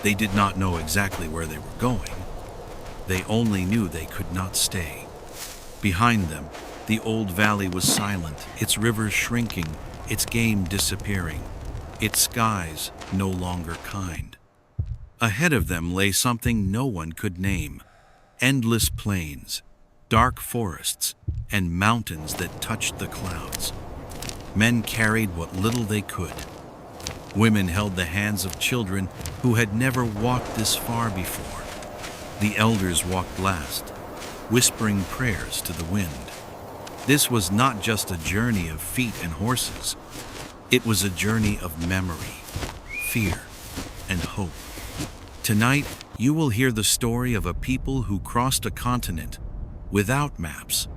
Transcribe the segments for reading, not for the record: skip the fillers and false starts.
They did not know exactly where they were going. They only knew they could not stay. Behind them, the old valley was silent, its rivers shrinking, its game disappearing, its skies no longer kind. Ahead of them lay something no one could name: endless plains, dark forests, and mountains that touched the clouds. Men carried what little they could. Women held the hands of children who had never walked this far before. The elders walked last, whispering prayers to the wind. This was not just a journey of feet and horses. It was a journey of memory, fear, and hope. Tonight, you will hear the story of a people who crossed a continent without maps,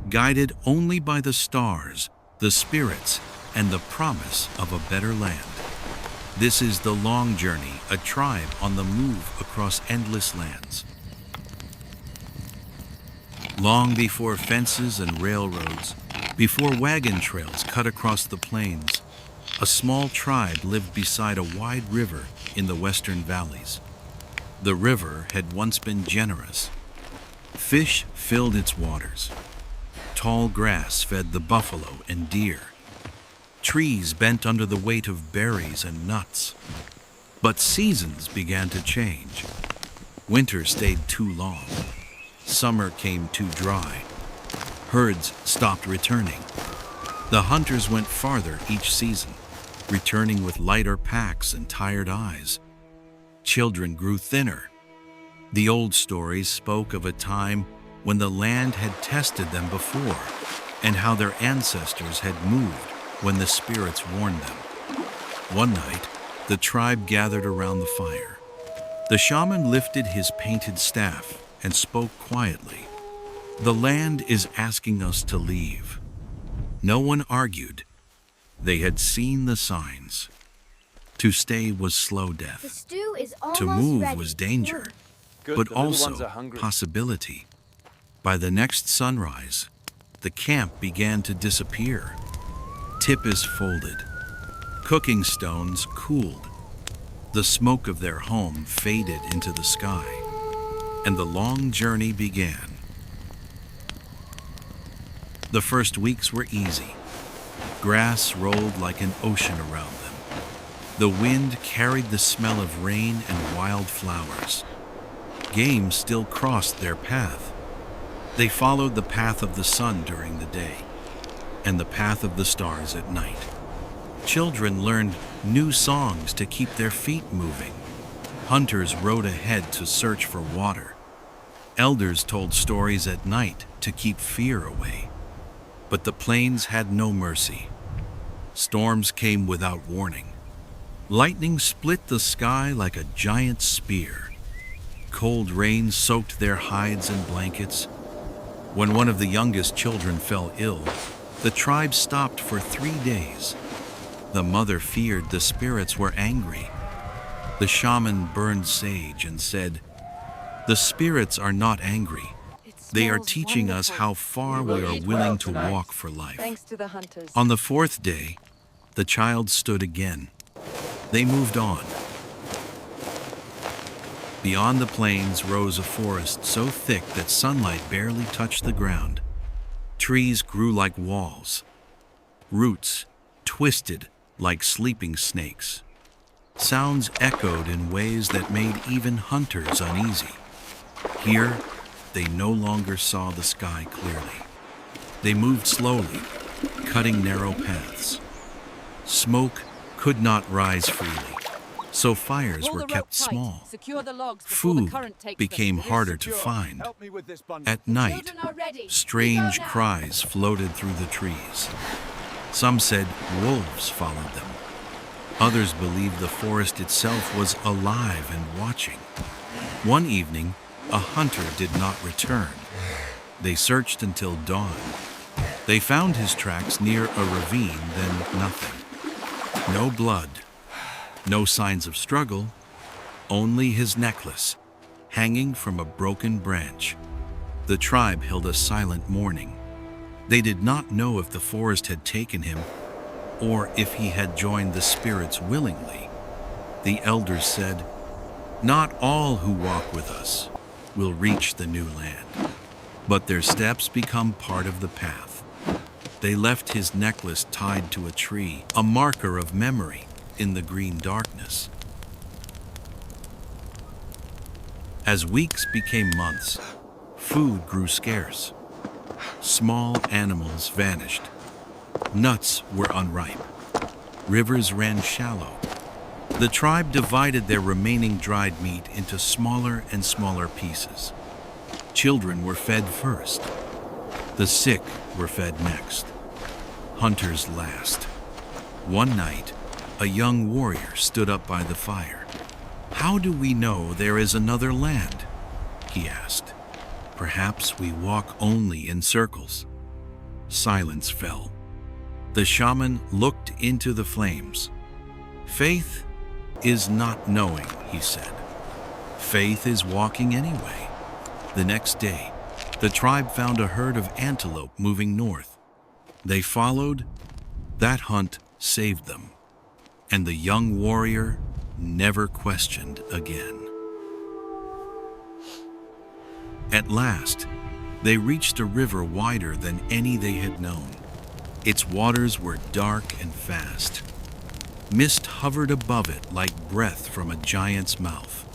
guided only by the stars, the spirits, and the promise of a better land. This is The Long Journey, a tribe on the move across endless lands. Long before fences and railroads, before wagon trails cut across the plains, a small tribe lived beside a wide river in the western valleys. The river had once been generous. Fish filled its waters. Tall grass fed the buffalo and deer. Trees bent under the weight of berries and nuts. But seasons began to change. Winter stayed too long. Summer came too dry. Herds stopped returning. The hunters went farther each season, returning with lighter packs and tired eyes. Children grew thinner. The old stories spoke of a time when the land had tested them before, and how their ancestors had moved when the spirits warned them. One night, the tribe gathered around the fire. The shaman lifted his painted staff and spoke quietly. "The land is asking us to leave." No one argued. They had seen the signs. To stay was slow death. To move was danger, but also possibility. By the next sunrise, the camp began to disappear. Tipis folded. Cooking stones cooled. The smoke of their home faded into the sky, and the long journey began. The first weeks were easy. Grass rolled like an ocean around them. The wind carried the smell of rain and wild flowers. Game still crossed their path. They followed the path of the sun during the day, and the path of the stars at night. Children learned new songs to keep their feet moving. Hunters rode ahead to search for water. Elders told stories at night to keep fear away. But the plains had no mercy. Storms came without warning. Lightning split the sky like a giant spear. Cold rain soaked their hides and blankets. When one of the youngest children fell ill, the tribe stopped for 3 days. The mother feared the spirits were angry. The shaman burned sage and said, "The spirits are not angry. They are teaching us how far we are willing to walk for life." On the 4th day, the child stood again. They moved on. Beyond the plains rose a forest so thick that sunlight barely touched the ground. Trees grew like walls. Roots twisted like sleeping snakes. Sounds echoed in ways that made even hunters uneasy. Here, they no longer saw the sky clearly. They moved slowly, cutting narrow paths. Smoke could not rise freely, so fires were kept small. Food became harder to find. At night, strange cries floated through the trees. Some said wolves followed them. Others believed the forest itself was alive and watching. One evening, a hunter did not return. They searched until dawn. They found his tracks near a ravine, then nothing. No blood, no signs of struggle, only his necklace, hanging from a broken branch. The tribe held a silent mourning. They did not know if the forest had taken him, or if he had joined the spirits willingly. The elders said, Not all who walk with us will reach the new land, but their steps become part of the path. They left his necklace tied to a tree, a marker of memory in the green darkness. As weeks became months, food grew scarce. Small animals vanished. Nuts were unripe. Rivers ran shallow. The tribe divided their remaining dried meat into smaller and smaller pieces. Children were fed first. The sick were fed next. Hunters last. One night, a young warrior stood up by the fire. "How do we know there is another land?" he asked. "Perhaps we walk only in circles." Silence fell. The shaman looked into the flames. "Faith is not knowing," he said. "Faith is walking anyway." The next day, the tribe found a herd of antelope moving north. They followed. That hunt saved them, and the young warrior never questioned again. At last, they reached a river wider than any they had known. Its waters were dark and fast. Mist hovered above it like breath from a giant's mouth.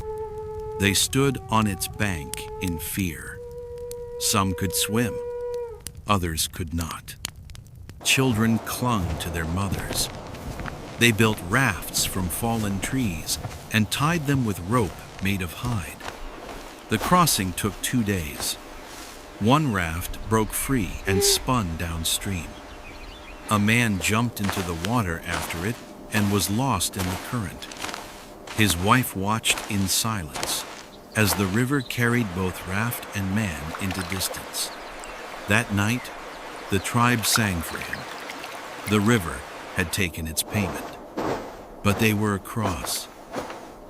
They stood on its bank in fear. Some could swim, others could not. Children clung to their mothers. They built rafts from fallen trees and tied them with rope made of hide. The crossing took 2 days. One raft broke free and spun downstream. A man jumped into the water after it and was lost in the current. His wife watched in silence as the river carried both raft and man into distance. That night, the tribe sang for him. The river had taken its payment, but they were across,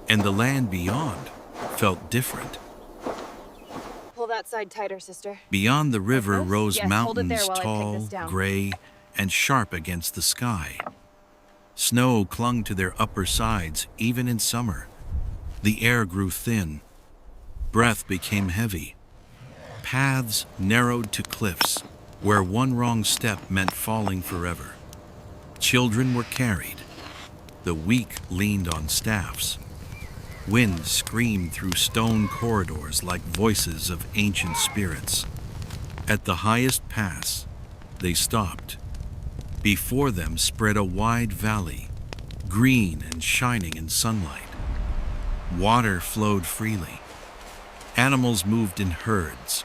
and the land beyond felt different. Pull that side tighter, sister. Beyond the river rose Yes, hold it there mountains, while I take tall, this down. gray, and sharp against the sky. Snow clung to their upper sides even in summer. The air grew thin. Breath became heavy. Paths narrowed to cliffs where one wrong step meant falling forever. Children were carried. The weak leaned on staffs. Wind screamed through stone corridors like voices of ancient spirits. At the highest pass, they stopped. Before them spread a wide valley, green and shining in sunlight. Water flowed freely. Animals moved in herds.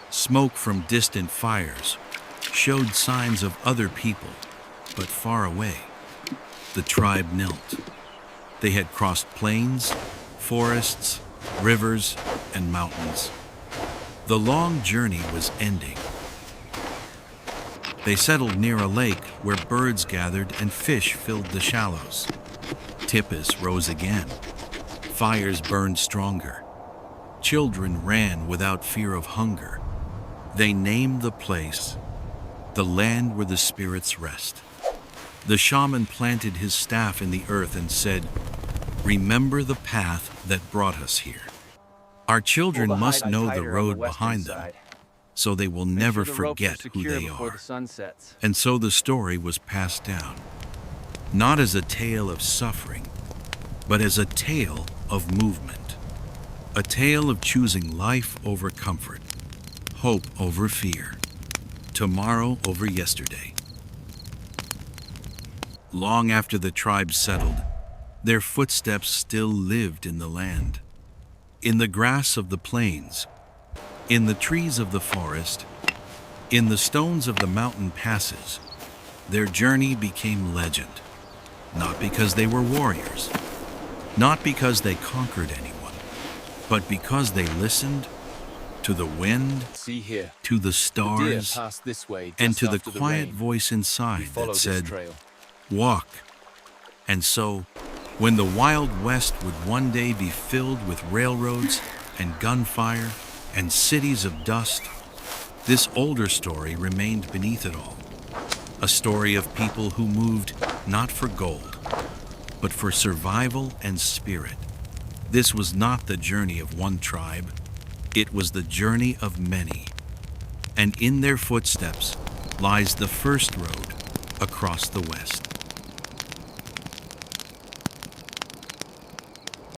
Smoke from distant fires showed signs of other people, but far away. The tribe knelt. They had crossed plains, forests, rivers, and mountains. The long journey was ending. They settled near a lake where birds gathered and fish filled the shallows. Tippis rose again. Fires burned stronger. Children ran without fear of hunger. They named the place the land where the spirits rest. The shaman planted his staff in the earth and said, "Remember the path that brought us here. Our children must know the road behind them, so they will never forget who they are." And so the story was passed down, not as a tale of suffering, but as a tale of movement, a tale of choosing life over comfort, hope over fear, tomorrow over yesterday. Long after the tribe settled, their footsteps still lived in the land, in the grass of the plains, in the trees of the forest, in the stones of the mountain passes. Their journey became legend, not because they were warriors, not because they conquered anyone, but because they listened to the wind, See here, to the deer stars, pass this way and just to the after quiet rain. voice We inside follow that this said, trail. "Walk." And so, when the Wild West would one day be filled with railroads and gunfire and cities of dust, this older story remained beneath it all. A story of people who moved not for gold, but for survival and spirit. This was not the journey of one tribe, it was the journey of many. And in their footsteps lies the first road across the West.